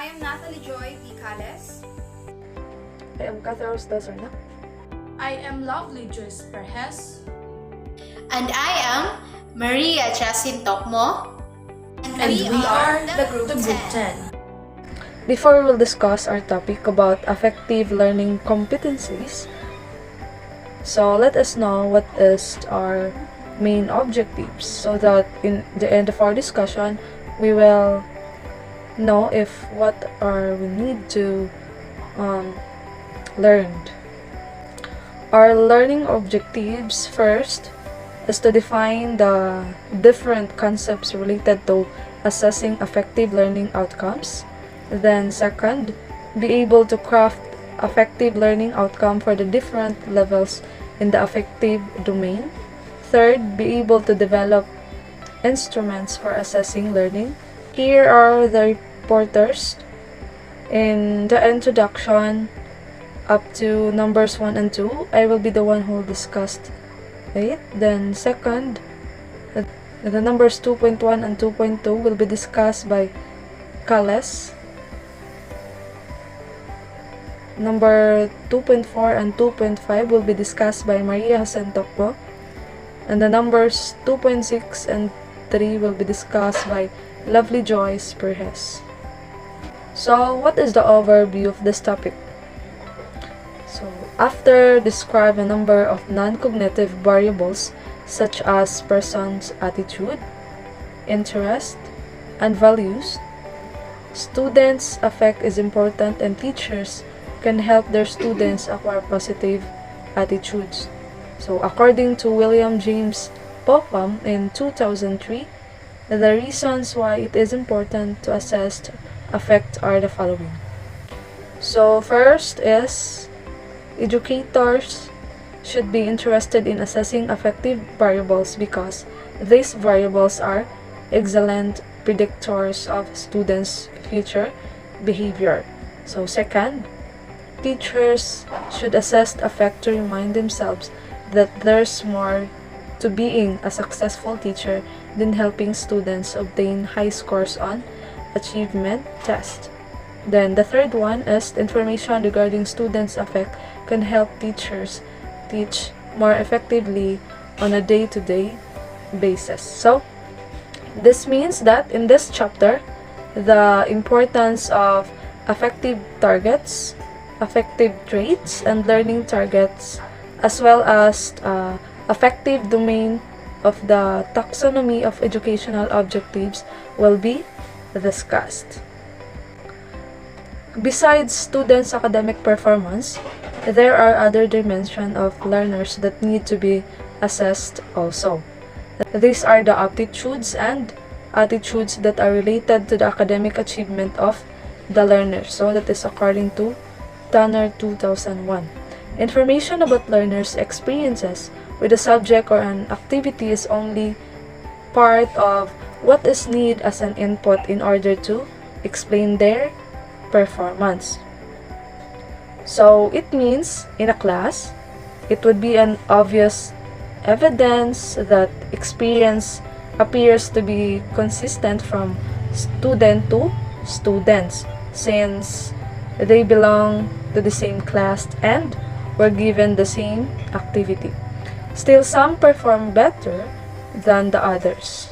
I am Natalie Joy Vicales. I am Catherose Dosarna. I am Lovely Joyce Perez. And I am Maria Jasin Tokmo. And we are the Group 10. Before we'll discuss our topic about effective learning competencies, so let us know what is our main objectives so that in the end of our discussion, we will know if what are we need to learn. Our learning objectives first is to define the different concepts related to assessing effective learning outcomes. Then second, be able to craft effective learning outcome for the different levels in the affective domain. Third, be able to develop instruments for assessing learning. Here are the reporters in the introduction up to numbers 1 and 2. I will be the one who will discuss it. Then second, the numbers 2.1 and 2.2 will be discussed by Kales. Number 2.4 and 2.5 will be discussed by Maria Sentokpo. And the numbers 2.6 and 3 will be discussed by Lovely Joyce Perez. So, what is the overview of this topic? So, after describe a number of non-cognitive variables such as person's attitude, interest, and values, students' affect is important and teachers can help their students acquire positive attitudes. So, according to William James Popham in 2003, the reasons why it is important to assess affect are the following. So, first is educators should be interested in assessing affective variables because these variables are excellent predictors of students' future behavior. So, second, teachers should assess affect to remind themselves that there's more to being a successful teacher than helping students obtain high scores on achievement test. Then the third one is information regarding students' affect can help teachers teach more effectively on a day-to-day basis. So this means that in this chapter, the importance of affective targets, affective traits, and learning targets, as well as affective domain of the taxonomy of educational objectives will be discussed. Besides students' academic performance, there are other dimensions of learners that need to be assessed also. These are the aptitudes and attitudes that are related to the academic achievement of the learner. So that is according to Tanner 2001. Information about learners' experiences with a subject or an activity is only part of what is needed as an input in order to explain their performance. So it means in a class, it would be an obvious evidence that experience appears to be consistent from student to students since they belong to the same class and were given the same activity. Still, some perform better than the others.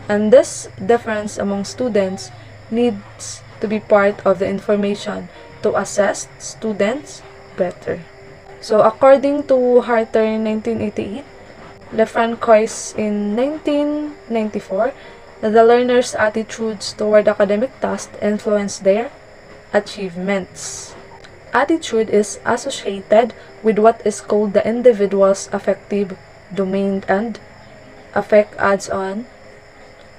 And this difference among students needs to be part of the information to assess students better. So, according to Harter in 1988, Lefrancois in 1994, the learner's attitudes toward academic tasks influence their achievements. Attitude is associated with what is called the individual's affective domain, and affect adds on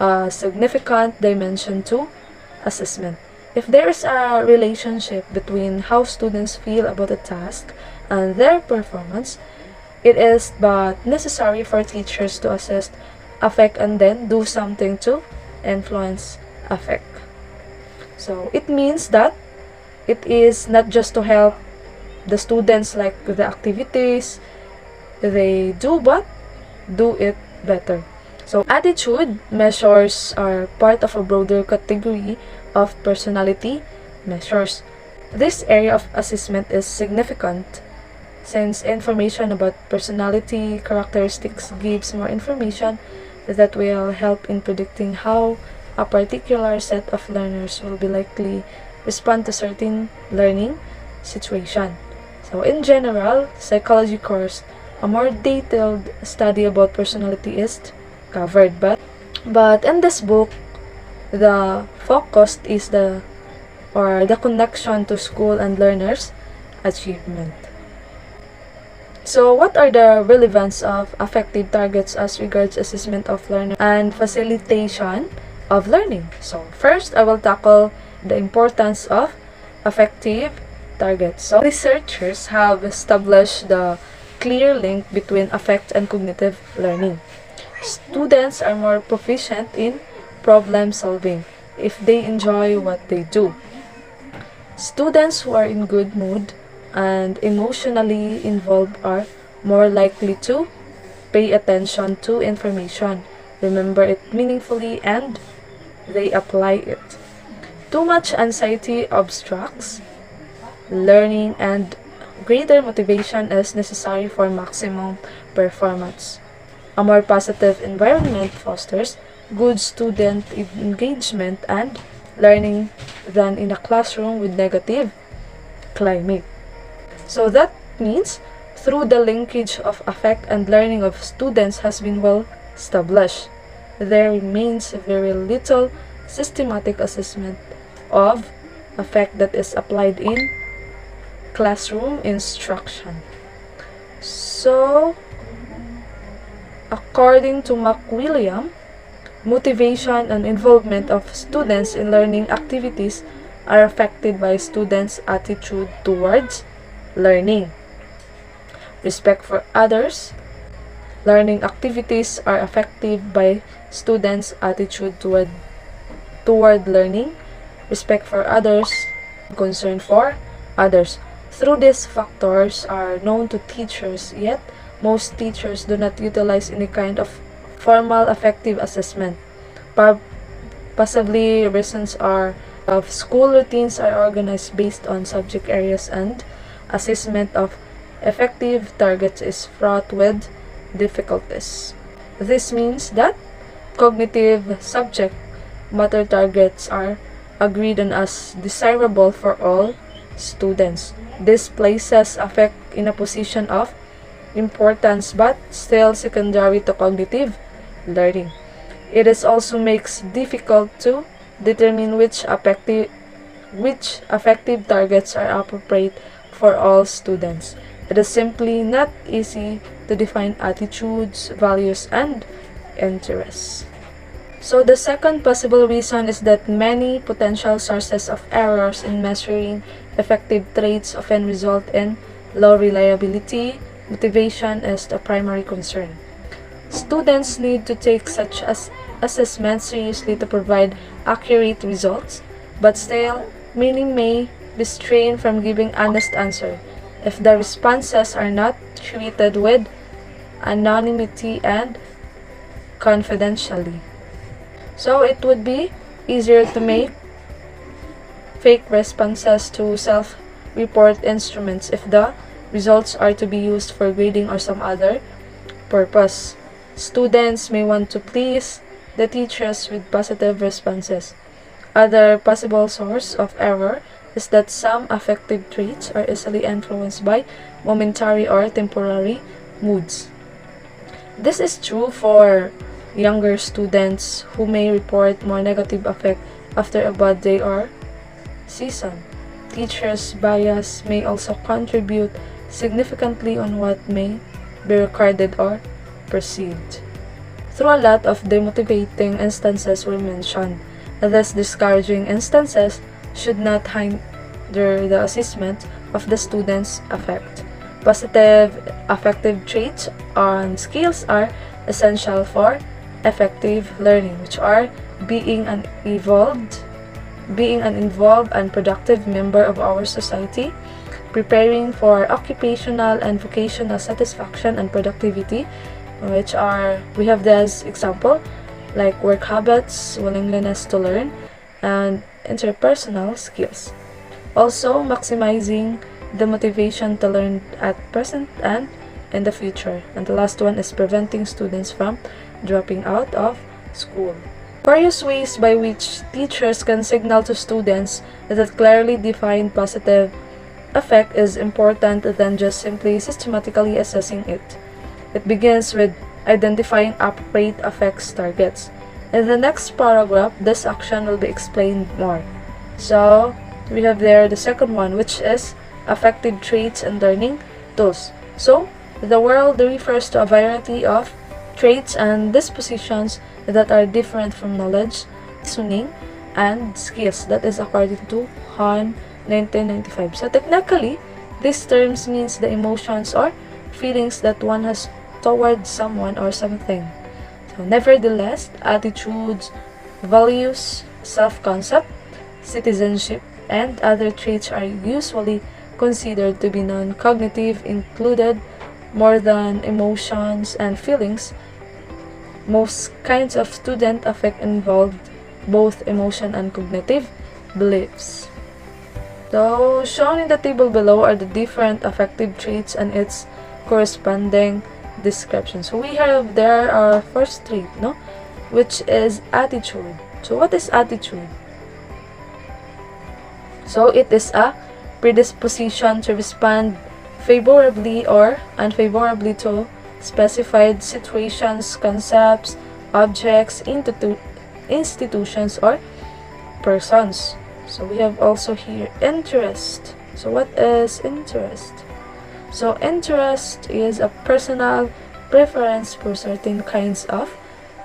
a significant dimension to assessment. If there is a relationship between how students feel about a task and their performance, it is but necessary for teachers to assess affect and then do something to influence affect. So it means that it is not just to help the students like the activities they do, but do it better. So attitude measures are part of a broader category of personality measures. This area of assessment is significant since information about personality characteristics gives more information that will help in predicting how a particular set of learners will be likely respond to certain learning situation. So in general, psychology course, a more detailed study about personality is covered, but in this book, the focus is the connection to school and learners' achievement. So what are the relevance of affective targets as regards assessment of learner and facilitation of learning? So first, I will tackle the importance of affective targets. So researchers have established the clear link between affect and cognitive learning. Students are more proficient in problem solving if they enjoy what they do. Students who are in good mood and emotionally involved are more likely to pay attention to information, remember it meaningfully, and they apply it. Too much anxiety obstructs learning, and greater motivation is necessary for maximum performance. A more positive environment fosters good student engagement and learning than in a classroom with negative climate. So that means through the linkage of affect and learning of students has been well established, there remains very little systematic assessment of affect that is applied in classroom instruction. So, according to McWilliam, motivation and involvement of students in learning activities are affected by students' attitude towards learning. Respect for others. Learning activities are affected by students' attitude toward learning. Respect for others. Concern for others. Through these factors are known to teachers, yet most teachers do not utilize any kind of formal affective assessment. Possibly reasons are of school routines are organized based on subject areas, and assessment of effective targets is fraught with difficulties. This means that cognitive subject matter targets are agreed on as desirable for all students. This places affect in a position of importance but still secondary to cognitive learning. It is also makes difficult to determine which affective targets are appropriate for all students. It is simply not easy to define attitudes, values, and interests. So the second possible reason is that many potential sources of errors in measuring effective traits often result in low reliability. Motivation is the primary concern. Students need to take such assessments seriously to provide accurate results, but still, many may be restrained from giving honest answer if the responses are not treated with anonymity and confidentially. So it would be easier to make fake responses to self-report instruments if the results are to be used for grading or some other purpose. Students may want to please the teachers with positive responses. Other possible source of error is that some affective traits are easily influenced by momentary or temporary moods. This is true for younger students who may report more negative affect after a bad day or season. Teachers' bias may also contribute significantly on what may be recorded or perceived. Through a lot of demotivating instances were mentioned, thus discouraging instances should not hinder the assessment of the student's affect. Positive affective traits and skills are essential for effective learning, which are being an involved and productive member of our society, preparing for occupational and vocational satisfaction and productivity, which are, we have this example, like work habits, willingness to learn, and interpersonal skills. Also, maximizing the motivation to learn at present and in the future. And the last one is preventing students from dropping out of school. Various ways by which teachers can signal to students that clearly defined positive effect is important than just simply systematically assessing it. It begins with identifying appropriate effects targets. In the next paragraph, this action will be explained more. So, we have there the second one, which is affective traits and learning tools. So, the word refers to a variety of traits and dispositions that are different from knowledge, reasoning, and skills. That is according to Hahn 1995. So technically, these terms means the emotions or feelings that one has towards someone or something. So nevertheless, attitudes, values, self-concept, citizenship, and other traits are usually considered to be non-cognitive, included more than emotions and feelings. Most kinds of student affect involved both emotion and cognitive beliefs. So, shown in the table below are the different affective traits and its corresponding description. So, we have there our first trait, no? Which is attitude. So, what is attitude? So, it is a predisposition to respond favorably or unfavorably to specified situations, concepts, objects, institutions, or persons. So we have also here interest. So what is interest? So interest is a personal preference for certain kinds of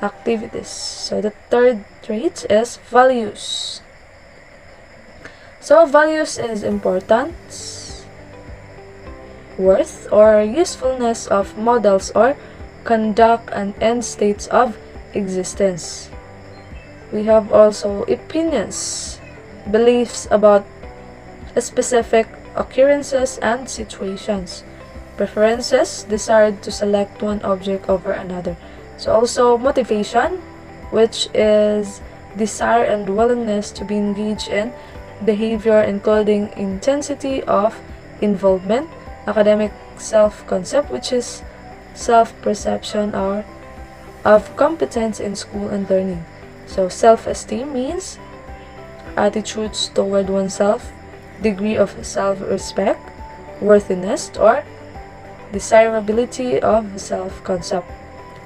activities. So the third trait is values. So values is importance, worth, or usefulness of models or conduct and end states of existence. We have also opinions, beliefs about specific occurrences and situations. Preferences, desired to select one object over another. So also motivation, which is desire and willingness to be engaged in behavior, including intensity of involvement. Academic self-concept, which is self-perception or of competence in school and learning. So self-esteem means attitudes toward oneself, degree of self-respect, worthiness, or desirability of self-concept.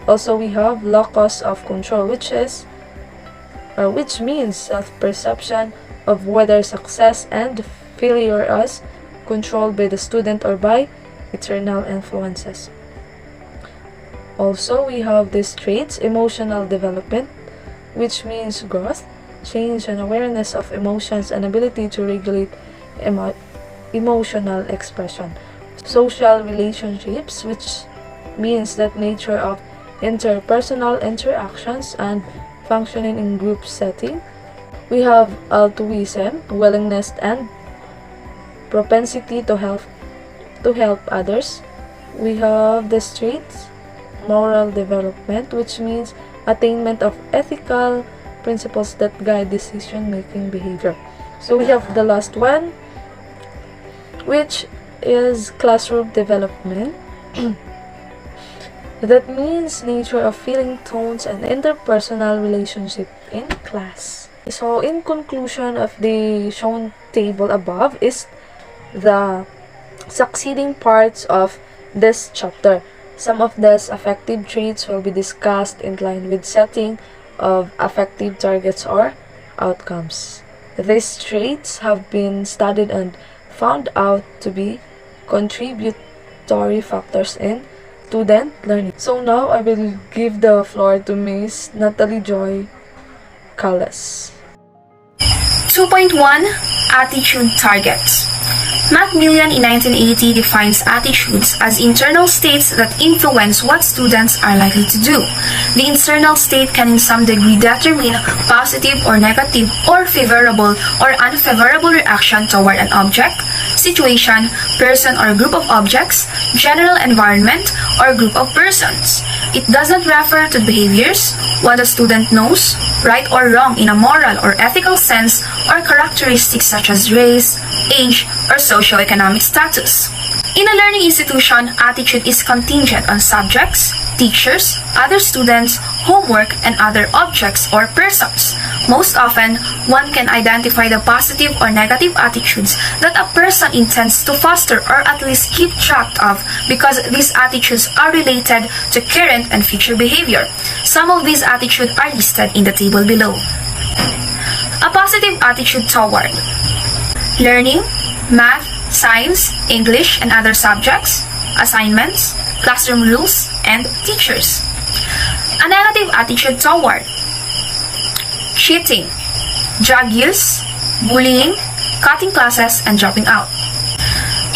Also, we have locus of control, which means self-perception of whether success and failure is controlled by the student or by external influences. Also, we have these traits: emotional development, which means growth, change, and awareness of emotions and ability to regulate emotional expression. Social relationships, which means that nature of interpersonal interactions and functioning in group setting. We have altruism, willingness and propensity to help others. We have the traits moral development, which means attainment of ethical principles that guide decision-making behavior. So we have the last one, which is classroom development. That means nature of feeling, tones, and interpersonal relationship in class. So in conclusion of the shown table above is the succeeding parts of this chapter. Some of these affective traits will be discussed in line with setting of affective targets or outcomes. These traits have been studied and found out to be contributory factors in student learning. So now I will give the floor to Miss Natalie Joy Calles. 2.1 Attitude Targets. Macmillan in 1980 defines attitudes as internal states that influence what students are likely to do. The internal state can in some degree determine positive or negative or favorable or unfavorable reaction toward an object, situation, person or group of objects, general environment, or group of persons. It doesn't refer to behaviors, what a student knows, right or wrong in a moral or ethical sense, or characteristics such as race, age, or socioeconomic status. In a learning institution, attitude is contingent on subjects, teachers, other students, homework, and other objects or persons. Most often, one can identify the positive or negative attitudes that a person intends to foster or at least keep track of because these attitudes are related to current and future behavior. Some of these attitudes are listed in the table below. A positive attitude toward learning, math, science, English, and other subjects, assignments, classroom rules, and teachers. A negative attitude toward cheating, drug use, bullying, cutting classes, and dropping out.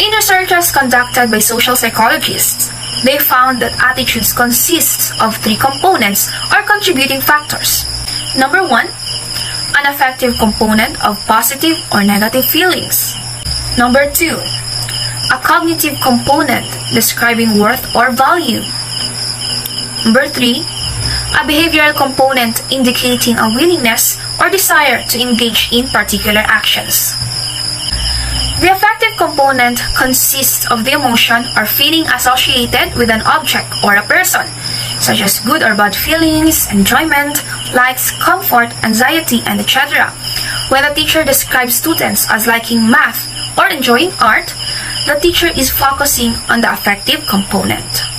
In researches conducted by social psychologists, they found that attitudes consist of three components or contributing factors. Number one, an affective component of positive or negative feelings. Number two, a cognitive component describing worth or value. Number three, a behavioral component indicating a willingness or desire to engage in particular actions. The affective component consists of the emotion or feeling associated with an object or a person, such as good or bad feelings, enjoyment, likes, comfort, anxiety, and etc. When a teacher describes students as liking math or enjoying art, the teacher is focusing on the affective component.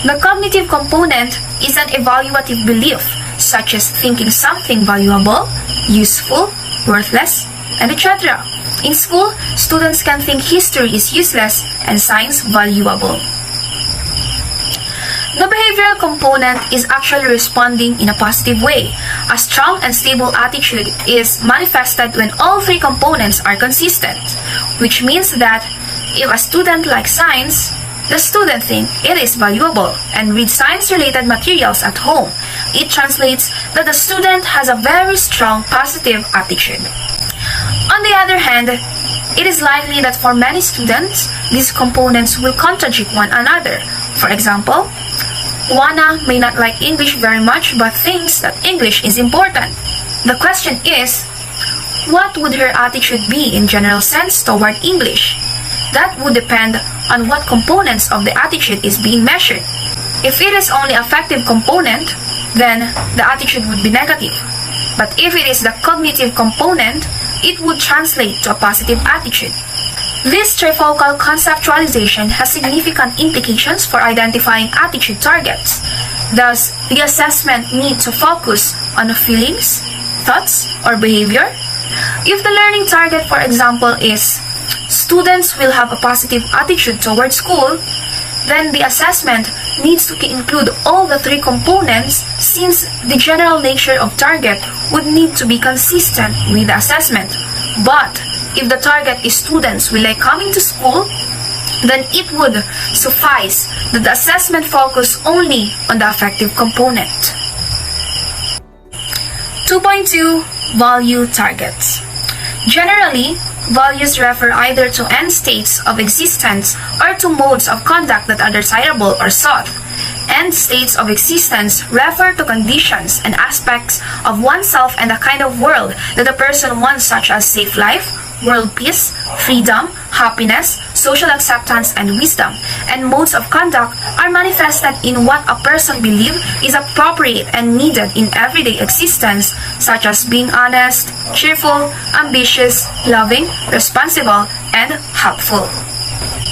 The cognitive component is an evaluative belief, such as thinking something valuable, useful, worthless, and etc. In school, students can think history is useless and science valuable. The behavioral component is actually responding in a positive way. A strong and stable attitude is manifested when all three components are consistent, which means that if a student likes science, the student thinks it is valuable and reads science-related materials at home. It translates that the student has a very strong positive attitude. On the other hand, it is likely that for many students, these components will contradict one another. For example, Juana may not like English very much but thinks that English is important. The question is, what would her attitude be in general sense toward English? That would depend on what components of the attitude is being measured. If it is only affective component, then the attitude would be negative. But if it is the cognitive component, it would translate to a positive attitude. This trifocal conceptualization has significant implications for identifying attitude targets. Thus, the assessment needs to focus on feelings, thoughts, or behavior. If the learning target, for example, is students will have a positive attitude toward school, then the assessment needs to include all the three components since the general nature of target would need to be consistent with the assessment. But if the target is students will like coming to school, then it would suffice that the assessment focus only on the affective component. 2.2 Value targets. Generally, values refer either to end states of existence or to modes of conduct that are desirable or sought. End states of existence refer to conditions and aspects of oneself and the kind of world that a person wants, such as safe life, world peace, freedom, happiness, social acceptance, and wisdom. And modes of conduct are manifested in what a person believes is appropriate and needed in everyday existence, such as being honest, cheerful, ambitious, loving, responsible, and helpful.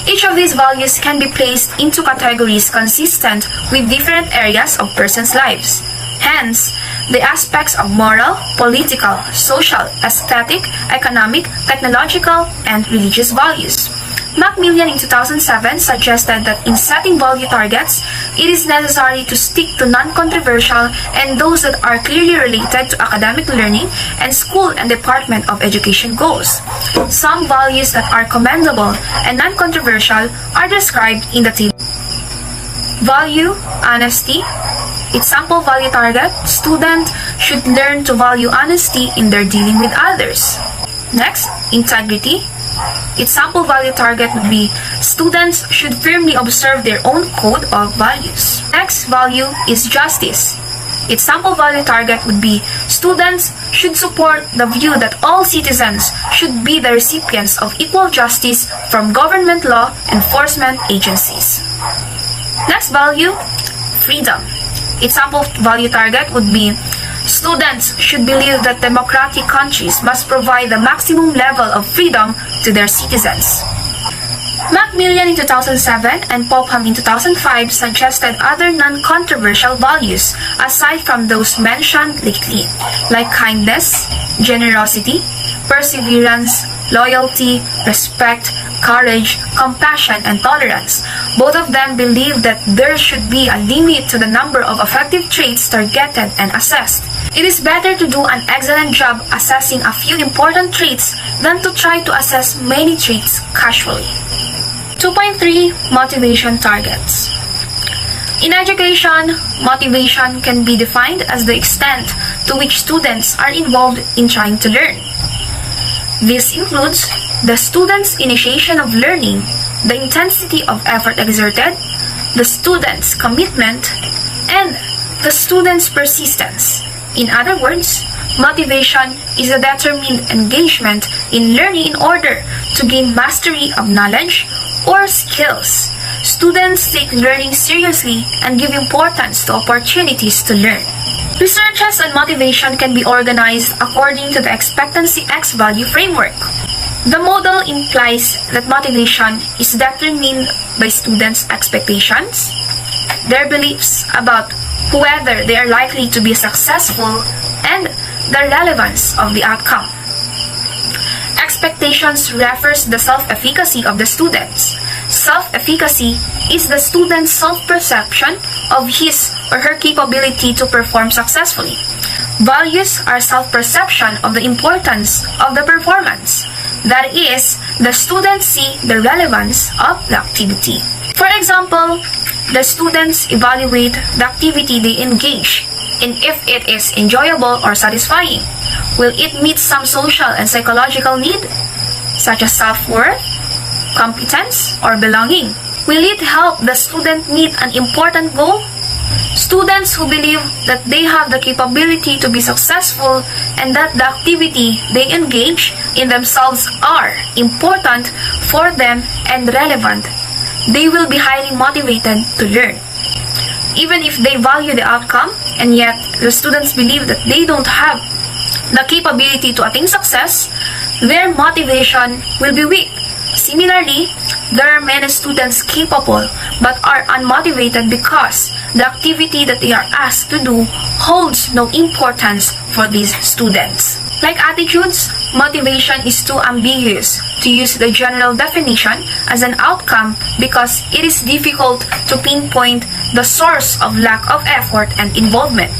Each of these values can be placed into categories consistent with different areas of persons' lives. Hence, the aspects of moral, political, social, aesthetic, economic, technological, and religious values. Macmillan in 2007 suggested that in setting value targets, it is necessary to stick to non-controversial and those that are clearly related to academic learning and school and Department of Education goals. Some values that are commendable and non-controversial are described in the table. Value honesty. Example value target: student should learn to value honesty in their dealing with others. Next, integrity. Example value target would be students should firmly observe their own code of values. Next value is justice. Example value target would be students should support the view that all citizens should be the recipients of equal justice from government law enforcement agencies. Next value, freedom. Example value target would be students should believe that democratic countries must provide the maximum level of freedom to their citizens. Macmillan in 2007 and Popham in 2005 suggested other non-controversial values aside from those mentioned lately, like kindness, generosity, perseverance, loyalty, respect, courage, compassion, and tolerance. Both of them believe that there should be a limit to the number of affective traits targeted and assessed. It is better to do an excellent job assessing a few important traits than to try to assess many traits casually. 2.3 Motivation targets. In education, motivation can be defined as the extent to which students are involved in trying to learn. This includes the student's initiation of learning, the intensity of effort exerted, the student's commitment, and the student's persistence. In other words, motivation is a determined engagement in learning in order to gain mastery of knowledge or skills. Students take learning seriously and give importance to opportunities to learn. Researches on motivation can be organized according to the expectancy X value framework. The model implies that motivation is determined by students' expectations, their beliefs about whether they are likely to be successful, and the relevance of the outcome. Expectations refers to the self-efficacy of the students. Self-efficacy is the student's self-perception of his or her capability to perform successfully. Values are self-perception of the importance of the performance. That is, the students see the relevance of the activity. For example, the students evaluate the activity they engage in if it is enjoyable or satisfying. Will it meet some social and psychological need, such as self-worth, competence, or belonging? Will it help the student meet an important goal? Students who believe that they have the capability to be successful and that the activity they engage in themselves are important for them and relevant, they will be highly motivated to learn. Even if they value the outcome and yet the students believe that they don't have the capability to attain success, their motivation will be weak. Similarly, there are many students capable but are unmotivated because the activity that they are asked to do holds no importance for these students. Like attitudes, motivation is too ambiguous to use the general definition as an outcome because it is difficult to pinpoint the source of lack of effort and involvement.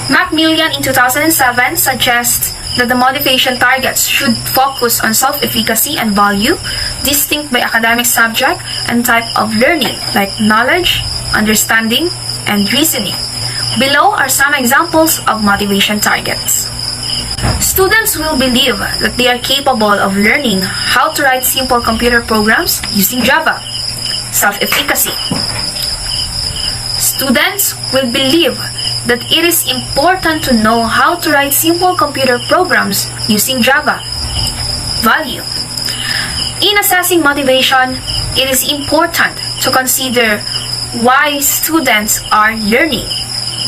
Macmillan in 2007 suggests that the motivation targets should focus on self-efficacy and value, distinct by academic subject and type of learning, like knowledge, understanding, and reasoning. Below are some examples of motivation targets. Students will believe that they are capable of learning how to write simple computer programs using Java. Self-efficacy. Students will believe that it is important to know how to write simple computer programs using Java. Value. In assessing motivation, it is important to consider why students are learning,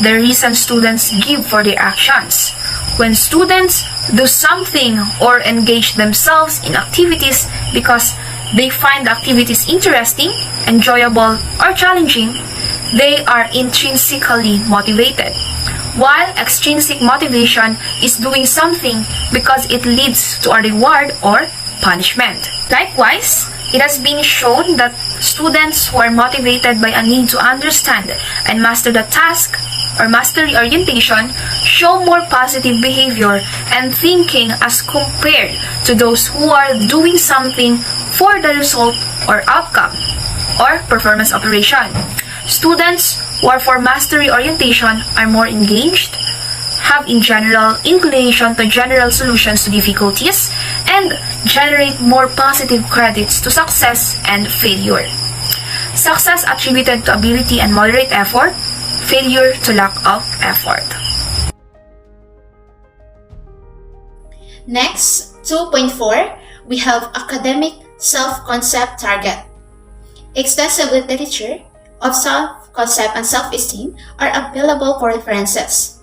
the reason students give for their actions. When students do something or engage themselves in activities because they find the activities interesting, enjoyable, or challenging, they are intrinsically motivated, while extrinsic motivation is doing something because it leads to a reward or punishment. Likewise, It has been shown that students who are motivated by a need to understand and master the task or mastery orientation show more positive behavior and thinking as compared to those who are doing something for the result or outcome or performance operation. Students who are for mastery orientation are more engaged, have in general inclination to general solutions to difficulties, and generate more positive credits to success and failure. Success attributed to ability and moderate effort, failure to lack of effort. Next, 2.4, we have academic self-concept target. Extensive literature of self-concept and self-esteem are available for references.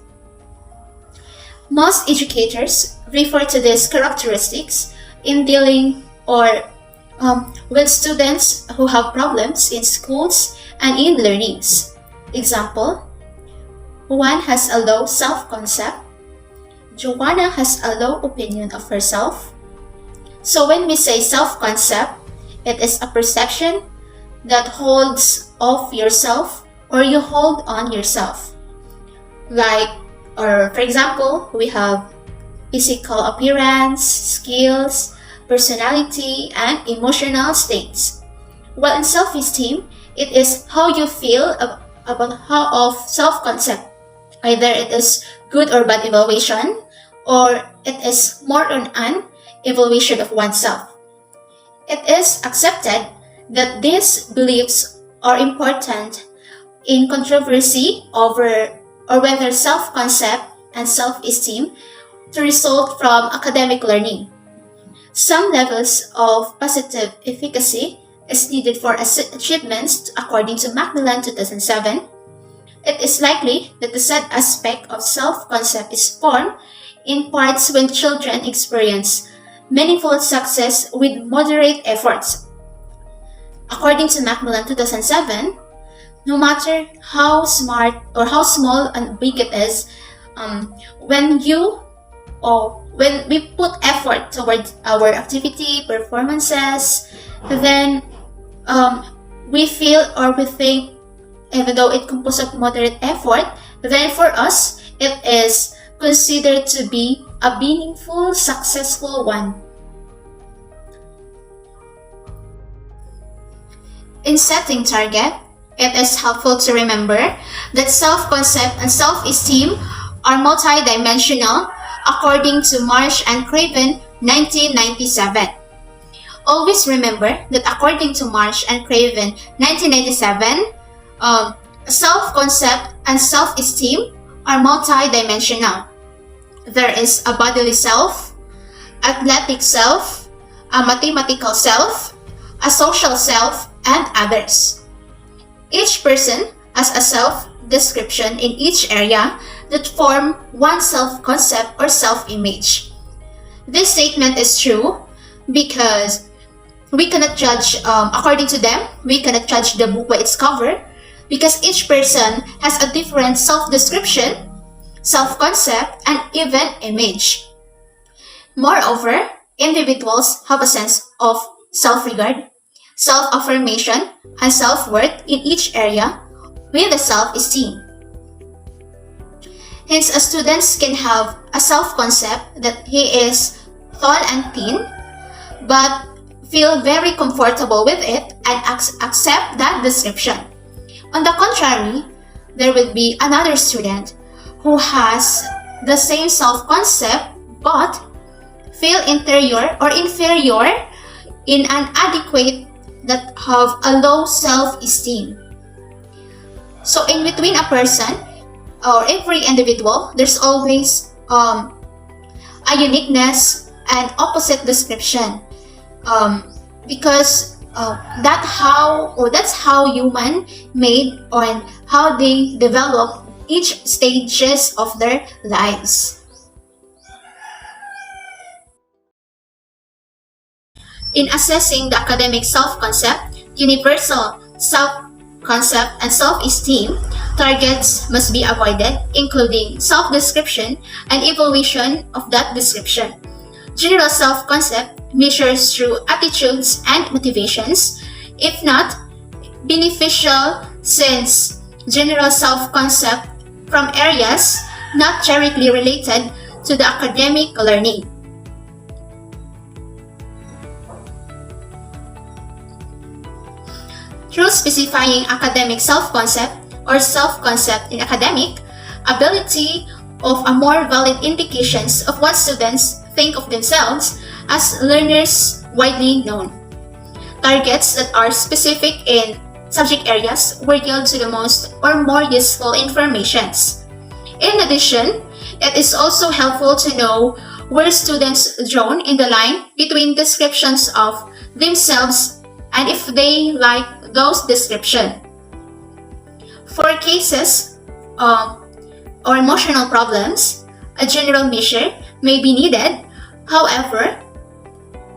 Most educators refer to these characteristics in dealing with students who have problems in schools and in learnings. Example, Juan has a low self-concept. Joanna has a low opinion of herself. So when we say self-concept, it is a perception that holds of yourself or you hold on yourself. For example, we have physical appearance, skills, personality, and emotional states. While in self-esteem, it is how you feel about how of self-concept. Either it is good or bad evaluation, or it is more on an evaluation of oneself. It is accepted that these beliefs are important in controversy over or whether self-concept and self-esteem to result from academic learning. Some levels of positive efficacy is needed for achievements according to Macmillan 2007. It is likely that the said aspect of self-concept is formed in parts when children experience meaningful success with moderate efforts. According to Macmillan 2007, no matter how smart or how small and big it is, when we put effort towards our activity, performances, then we feel or we think, even though it composed of moderate effort, then for us, it is considered to be a meaningful, successful one. In setting target, it is helpful to remember that self-concept and self-esteem are multidimensional according to Marsh and Craven 1997. Always remember that according to Marsh and Craven 1997, self-concept and self-esteem are multidimensional. There is a bodily self, athletic self, a mathematical self, a social self, and others. Each person has a self-description in each area that form one self-concept or self-image. This statement is true because we cannot judge, according to them, we cannot judge the book by its cover because each person has a different self-description, self-concept, and even image. Moreover, individuals have a sense of self-regard, self-affirmation, and self-worth in each area with a self-esteem. Hence, a student can have a self-concept that he is tall and thin, but feel very comfortable with it and accept that description. On the contrary, there will be another student who has the same self-concept but feel inferior in an adequate that have a low self-esteem. So in between a person or every individual, there's always a uniqueness and opposite description because that's how human made and how they develop each stages of their lives. In assessing the academic self-concept, universal self-concept, and self-esteem, targets must be avoided, including self-description and evaluation of that description. General self-concept measures through attitudes and motivations, if not beneficial, since general self-concept from areas not directly related to the academic learning. Through specifying academic self-concept or self-concept in academic, ability of a more valid indications of what students think of themselves as learners widely known. Targets that are specific in subject areas will yield to the most or more useful informations. In addition, it is also helpful to know where students drawn in the line between descriptions of themselves and if they like those descriptions. For cases or emotional problems, a general measure may be needed. However,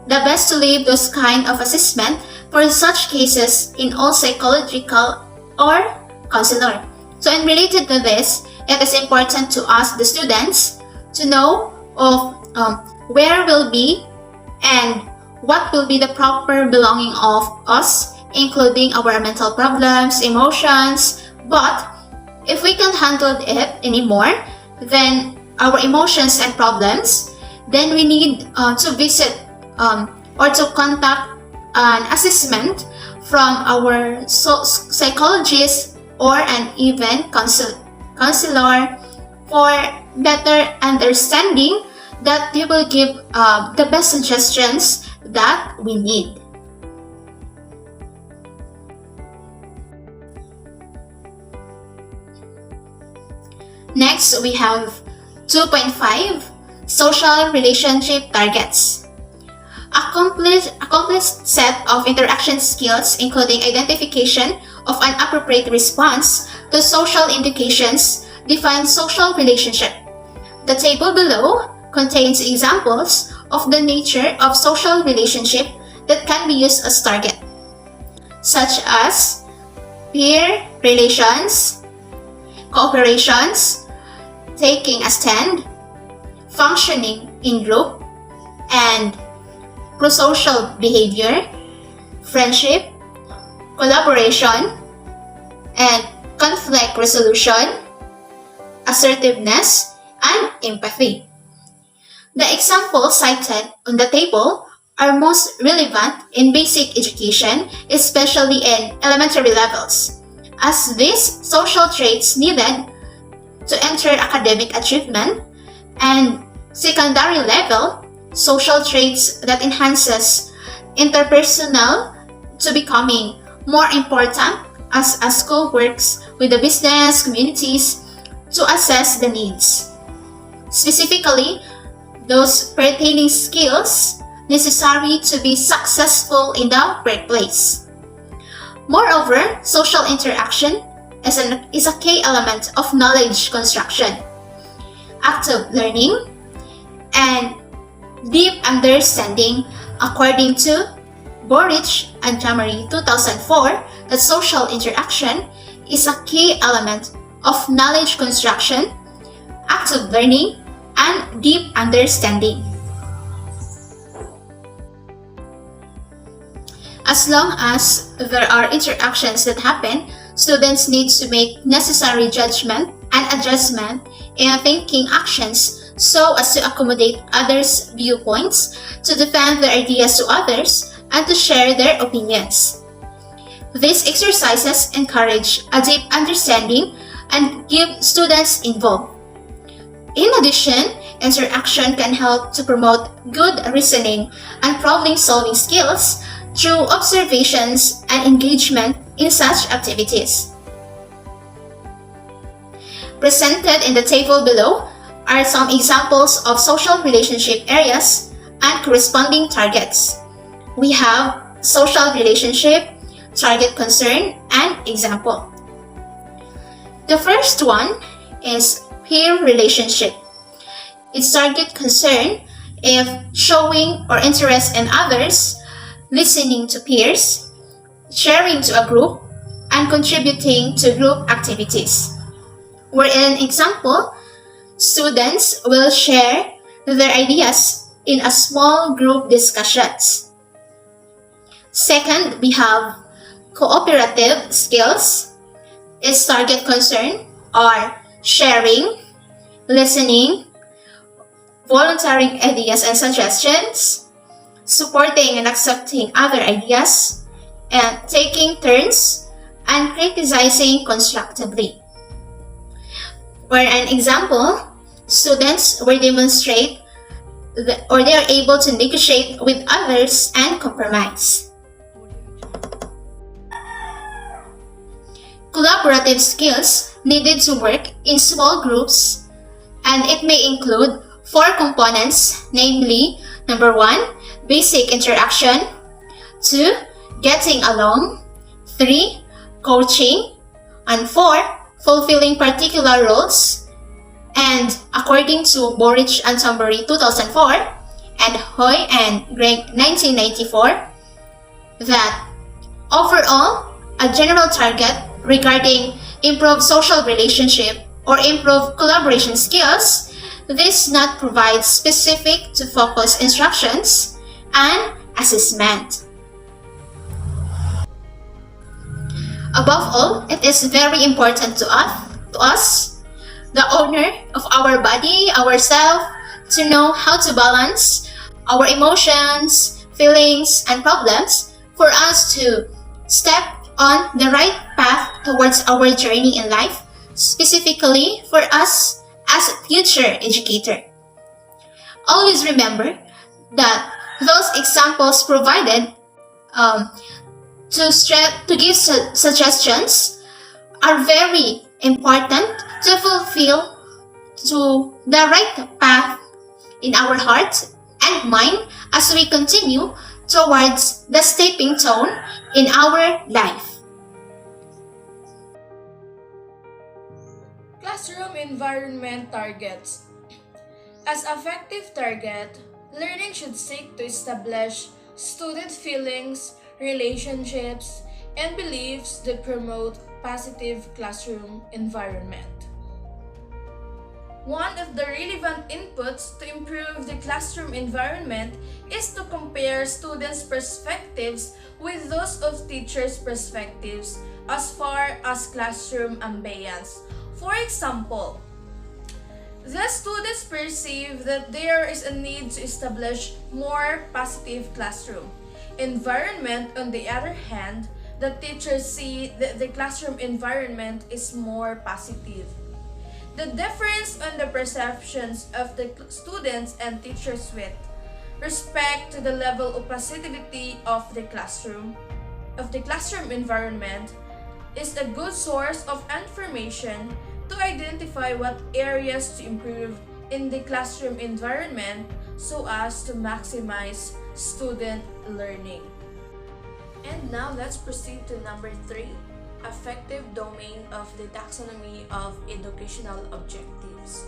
the best to leave those kind of assessment for such cases in all psychological or counselor. So, in related to this, it is important to ask the students to know of where will be and what will be the proper belonging of us, including our mental problems, emotions. But if we can't handle it anymore, then our emotions and problems, then we need to visit or to contact an assessment from our psychologist or an even counselor for better understanding, that they will give the best suggestions that we need. Next, we have 2.5 social relationship targets. Accomplished set of interaction skills, including identification of an appropriate response to social indications, define social relationship. The table below contains examples of the nature of social relationship that can be used as target, such as peer relations, cooperations, taking a stand, functioning in group, and prosocial behavior, friendship, collaboration, and conflict resolution, assertiveness, and empathy. The examples cited on the table are most relevant in basic education, especially in elementary levels, as these social traits needed to enter academic achievement, and secondary level social traits that enhances interpersonal to becoming more important as a school works with the business communities to assess the needs. Specifically, those pertaining skills necessary to be successful in the workplace. Moreover, social interaction is a key element of knowledge construction, active learning, and deep understanding, according to Borich and Jamari 2004, that social interaction is a key element of knowledge construction, active learning, and deep understanding. As long as there are interactions that happen, students need to make necessary judgment and adjustment in thinking actions so as to accommodate others' viewpoints, to defend their ideas to others, and to share their opinions. These exercises encourage a deep understanding and keep students involved. In addition, interaction can help to promote good reasoning and problem-solving skills through observations and engagement in such activities. Presented in the table below are some examples of social relationship areas and corresponding targets. We have social relationship, target concern, and example. The first one is peer relationship. Its target concern if showing or interest in others, listening to peers, sharing to a group, and contributing to group activities. Where in an example, students will share their ideas in a small group discussions. Second, we have cooperative skills. Its target concern are sharing, listening, volunteering ideas and suggestions, supporting and accepting other ideas, and taking turns and criticizing constructively. For an example, students will demonstrate or they are able to negotiate with others and compromise. Collaborative skills needed to work in small groups, and it may include 4 components, namely, number 1, basic interaction, 2, getting along, 3, coaching, and 4, fulfilling particular roles. And according to Boric and Tombury 2004 and Hoy and Gregg 1994, that overall, a general target regarding improved social relationship or improved collaboration skills, this not provides specific to focus instructions and assessment. Above all, it is very important to us, the owner of our body, ourselves, to know how to balance our emotions, feelings, and problems for us to step on the right path towards our journey in life, specifically for us as a future educator. Always remember that those examples provided to give suggestions are very important to fulfill to the right path in our heart and mind as we continue towards the stepping stone in our life. Classroom environment targets. As effective target, learning should seek to establish student feelings, relationships, and beliefs that promote positive classroom environment. One of the relevant inputs to improve the classroom environment is to compare students' perspectives with those of teachers' perspectives as far as classroom ambience. For example, the students perceive that there is a need to establish more positive classroom environment. On the other hand, the teachers see that the classroom environment is more positive. The difference on the perceptions of the students and teachers with respect to the level of positivity of the classroom environment is a good source of information to identify what areas to improve in the classroom environment so as to maximize student learning. And now let's proceed to number 3, effective domain of the taxonomy of educational objectives.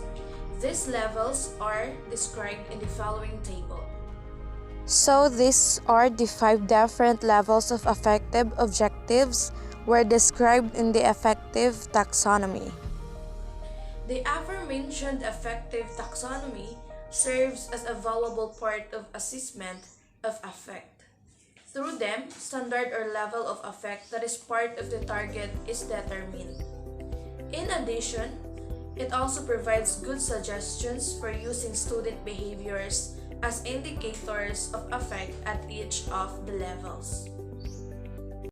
These levels are described in the following table. So these are the 5 different levels of effective objectives were described in the effective taxonomy. The aforementioned effective taxonomy serves as a valuable part of assessment of affect. Through them, standard or level of affect that is part of the target is determined. In addition, it also provides good suggestions for using student behaviors as indicators of affect at each of the levels.